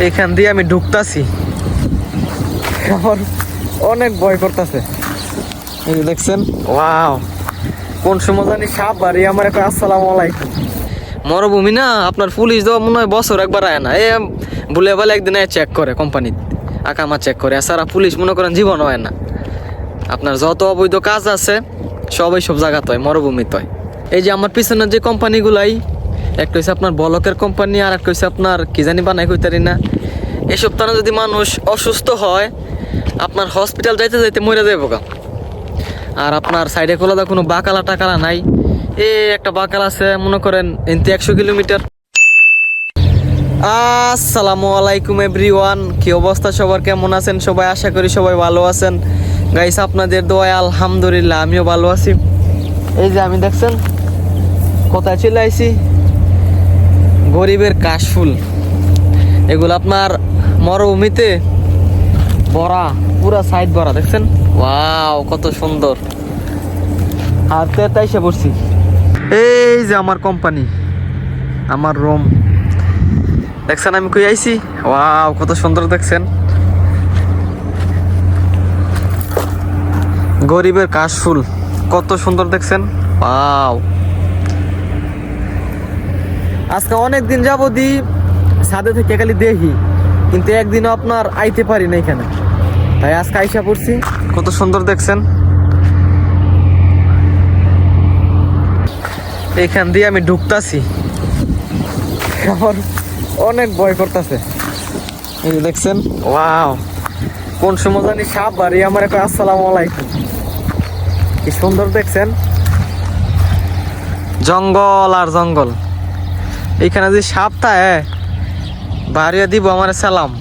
এখান দিয়ে আমি ঢুকতাছি, আমার অনেক ভয় করতেছে। এই যে দেখছেন, ওয়াও, কোন সময় জানি সাপ বাড়ি আমার একটা আসসালামু আলাইকুম। মরুভূমি না, আপনার পুলিশ দেওয়া মনে হয় বছর একবার আয় না, এ ভুলে বলে একদিন চেক করে কোম্পানিতে, আকামা চেক করে। এছাড়া পুলিশ মনে করেন জীবন হয় না। আপনার যত অবৈধ কাজ আছে সবাই সব জায়গাতে হয়, মরুভূমিতে হয়। এই যে আমার পিছনের যে কোম্পানিগুলাই, একটা হচ্ছে আপনার বলকের কোম্পানি, আর একটা হচ্ছে আপনার কি জানি বানাই কইতারি না। এসব তারা যদি মানুষ অসুস্থ হয়, আপনার হসপিটাল যাইতে যাইতে মরে যাবে গা। আর আপনার সাইডে খোলা কোনো বাকালা টাকালা নাই। একটা বাকাল আছে মনে করেন এনতে 100 কিলোমিটার। আসসালামু আলাইকুম এভরিওয়ান, কি অবস্থা সবার, কেমন আছেন সবাই? আশা করি সবাই ভালো আছেন গাইস, আপনাদের দোয়ায় আলহামদুলিল্লাহ আমিও ভালো আছি। এই যে আমি দেখছেন কোথায় চলে আইছি, গরিবের কাশফুল। এগুলো আপনার মরুভূমিতে ভরা, পুরা সাইড ভরা, দেখছেন? ওয়াও, কত সুন্দর। আর তাইসে পড়ছি, এই যে আমার কোম্পানি, আমার রুম, দেখছেন আমি কই আইছি? ওয়াও, কত সুন্দর, দেখছেন? গরিবের কাশফুল, কত সুন্দর, দেখছেন? ওয়াও, আজকে অনেক দিন যাবদি ছাদে থেকে খালি দেখি, কিন্তু একদিনও আপনার আইতে পারি না এখানে, তাই আজকে আইসা পড়ছি। কত সুন্দর, দেখছেন? এখান দিয়ে আমি ঢুকতাছি, আমার অনেক ভয় করতেছে। এই যে দেখছেন, ওয়াও, কোন সময় জানি সাপ বাড়ি আমার একটা আসসালামু আলাইকুম। কি সুন্দর, দেখছেন? জঙ্গল আর জঙ্গল, এইখানে যে সাপ থাকে বাড়িয়া দিব আমার সালাম।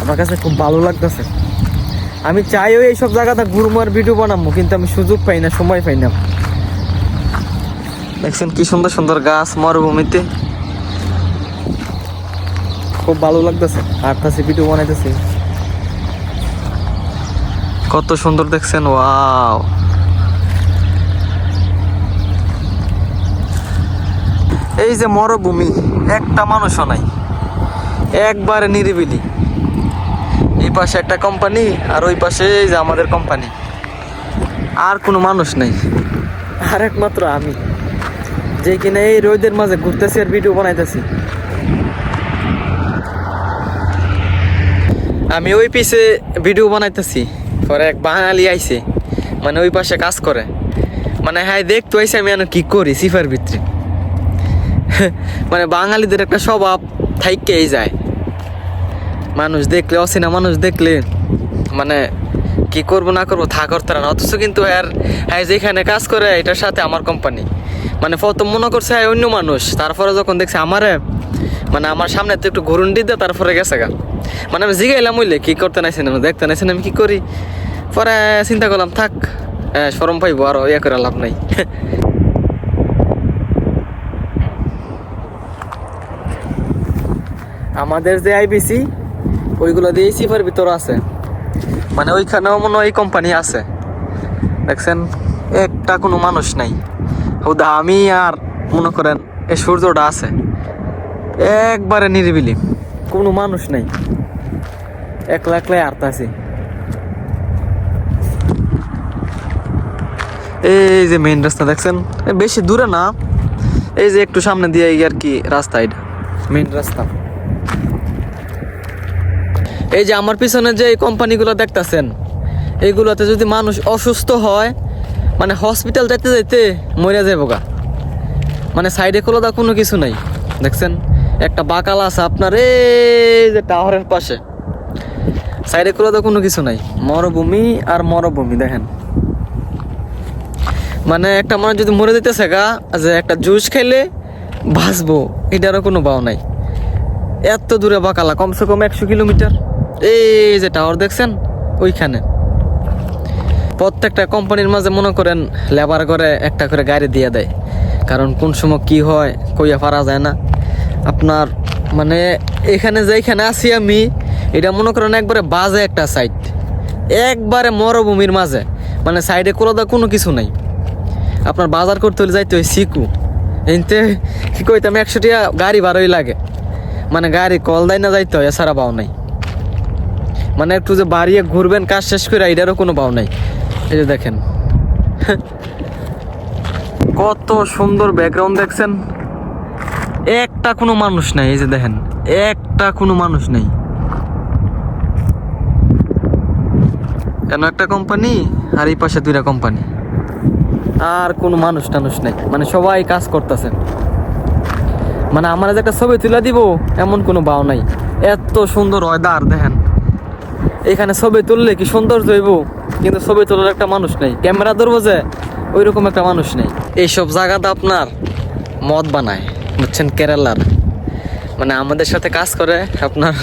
আমার কাছে খুব ভালো লাগতেছে। আমি চাইও এইসব জায়গাতে ঘুরমার ভিডিও বানাবো, কিন্তু আমি সুযোগ পাই না, সময় পাই না। দেখছেন কি সুন্দর সুন্দর গাছ মরুভূমিতে, খুব ভালো লাগতেছে। হাঁটতেছি, ভিডিও বানাইতেছি, কত সুন্দর, দেখছেন? ওয়াও, এই যে মরুভূমি, একটা মানুষও নাই, একবারে নিরিবিলি। এই পাশে একটা কোম্পানি, আর ওই পাশে এই যে আমাদের কোম্পানি, আর কোনো মানুষ নেই। আর একমাত্র আমি, যে কিনা এই রোদের মাঝে ঘুরতেছি আর ভিডিও বানাইতেছি। আমি ওই পিছে ভিডিও বানাইতেছি, পরে এক বাঙালি আইছে, মানে ওই পাশে কাজ করে, মানে হ্যাঁ দেখতে আইসে আমি আর কি করি সিফার ভিতরে। মানে বাঙালিদের একটা স্বভাব থাইকেই যায়, মানুষ দেখলে, অচেনা মানুষ দেখলে মানে কি করবো না করবো থা করতে না। অথচ কিন্তু হ্যাঁ যেখানে কাজ করে এটার সাথে আমার কোম্পানি, মানে প্রথম মনে করছে হ্যাঁ অন্য মানুষ, তারপরে যখন দেখছে আমারে, মানে আমার সামনে তো একটু ঘুরুন দিতে, তারপরে গেছে গা। মানে আমি জিগাইলাম হইলে কি করতে নাইছেন, দেখতে নাইছেন আমি কি করি। পরে চিন্তা করলাম থাক, শরম পাইবো, আর ইয়ে করে লাভ নাই। আমাদের যে আইবিসি, ওইগুলো দিয়ে সিফার ভিতর আছে, মানে ওইখানেও মনে হয় কোম্পানি আছে। দেখছেন একটা কোনো মানুষ নাই, ওদা আমি আর মনে করেন এই সূর্যটা আছে, একবারে নিরিবিলি, কোনো মানুষ নাই, একলা একলাই আরতাছি। এই যে মেইন রাস্তা, দেখছেন? বেশি দূরে না, এই যে একটু সামনে দিয়ে আর কি রাস্তা, এটা মেইন রাস্তা। এই যে আমার পিছনে যে কোম্পানিগুলো দেখতেছেন, এইগুলোতে যদি মানুষ অসুস্থ হয়, মানে হসপিটাল যাইতে যাইতে মরে যাবো গা। মানে সাইডে খোলা কোনো কিছু নাই, দেখছেন? একটা বাকাল আছে আপনার এই যে টাওয়ারের পাশে, সাইডে খোলা কোনো কিছু নাই, মরুভূমি আর মরুভূমি। দেখেন, মানে একটা মানুষ যদি মরে যেতেছে গা, যে একটা জুস খাইলে বাঁচবো, এটারও কোনো ভাও নাই। এত দূরে বাকালা, কমসে কম 100 কিলোমিটার। এই যে টাওয়ার দেখছেন, ওইখানে প্রত্যেকটা কোম্পানির মাঝে মনে করেন লেবার করে একটা করে গাড়ি দিয়ে দেয়, কারণ কোন সময় কি হয় কইয়া পারা যায় না। আপনার মানে এখানে যেখানে আছি আমি, এটা মনে করেন একবারে বাজে একটা সাইড, একবারে মরুভূমির মাঝে, মানে সাইডে কোনো কিছু নাই। আপনার বাজার করতে হলে যাইতে হয় সিকু, এনতে কি কইতাম 100 টাকা গাড়ি ভাড়াই লাগে, মানে গাড়ি কল দেয় না যাইতে হয়, এছাড়া পাও নাই। মানে একটু যে বাড়িয়ে ঘুরবেন কাজ শেষ করে, এটারও কোনো পাও নাই। এই যে দেখেন কত সুন্দর ব্যাকগ্রাউন্ড দেখছেন, একটা কোনো মানুষ নাই। এই যে দেখেন, একটা কোনো মানুষ নেই। কেন একটা কোম্পানি আর এই পাশে 2টা কোম্পানি, আর কোনো মানুষ টানুষ নেই। মানে সবাই কাজ করতেছে। মানে আমার যে একটা ছবি তুলে দিব এমন কোনো বাও নাই। এত সুন্দর ওয়েদার দেখেন, এখানে ছবি তুললে কি সুন্দর হইব, কিন্তু ছবি তোলার একটা মানুষ নেই। ক্যামেরা ধরবো যে ওই রকম একটা মানুষ নেই। এইসব জায়গাতে আপনার মদ বানায়, বুঝছেন, কেরালার। মানে আমাদের সাথে কাজ করে আপনার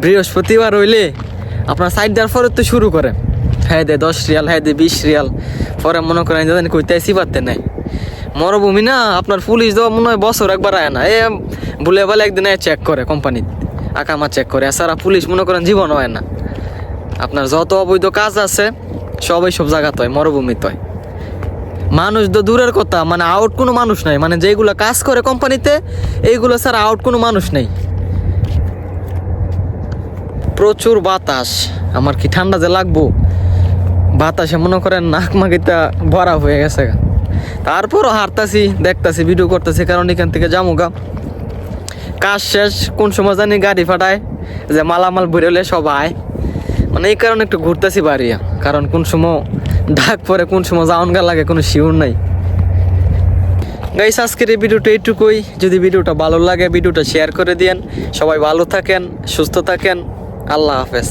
বৃহস্পতিবার হইলে আপনার সাইড দেওয়ার পরে তো শুরু করে, হ্যাঁ দে 10 রিয়াল, হ্যাঁ দে 20 রিয়াল। পরে মনে করেন জানি কইতে আসি পারতে নাই। মরুভূমি না, আপনার পুলিশ দেওয়া মনে হয় বছর একবার আয় না, ভুলে বলে একদিন চেক করে কোম্পানি, আকামা চেক করে। এছাড়া পুলিশ মনে করেন জীবন হয় না। আপনার যত অবৈধ কাজ আছে সবাই সব জায়গাতে হয়, মরুভূমিতে হয়। মানুষ তো দূরের কথা, মানে আউট কোনো মানুষ নাই। মানে যেগুলো কাজ করে কোম্পানিতে এইগুলো ছাড়া আউট কোনো মানুষ নেই। প্রচুর বাতাস, আমার কি ঠান্ডা যে লাগবো, বাতাসে মনে করেন নাক মাগিটা ভরা হয়ে গেছে। তারপরও হারতাছি, দেখতাছি, ভিডিও করতেছি, কারণ এখান থেকে যামুগা কাজ শেষ। কোন সময় জানি গাড়ি ফাটায় যে মালামাল বেরোলে সবাই, মানে এই কারণে একটু ঘুরতেছি বাড়িয়া। কারণ কোন সময় ডাক পরে, কোন সময় যাওন গা লাগে, কোনো শিওর নাই। গাইস, আজকের এই ভিডিওটা এইটুকুই। যদি ভিডিওটা ভালো লাগে ভিডিওটা শেয়ার করে দিয়েন। সবাই ভালো থাকেন, সুস্থ থাকেন। আল্লাহ হাফেজ।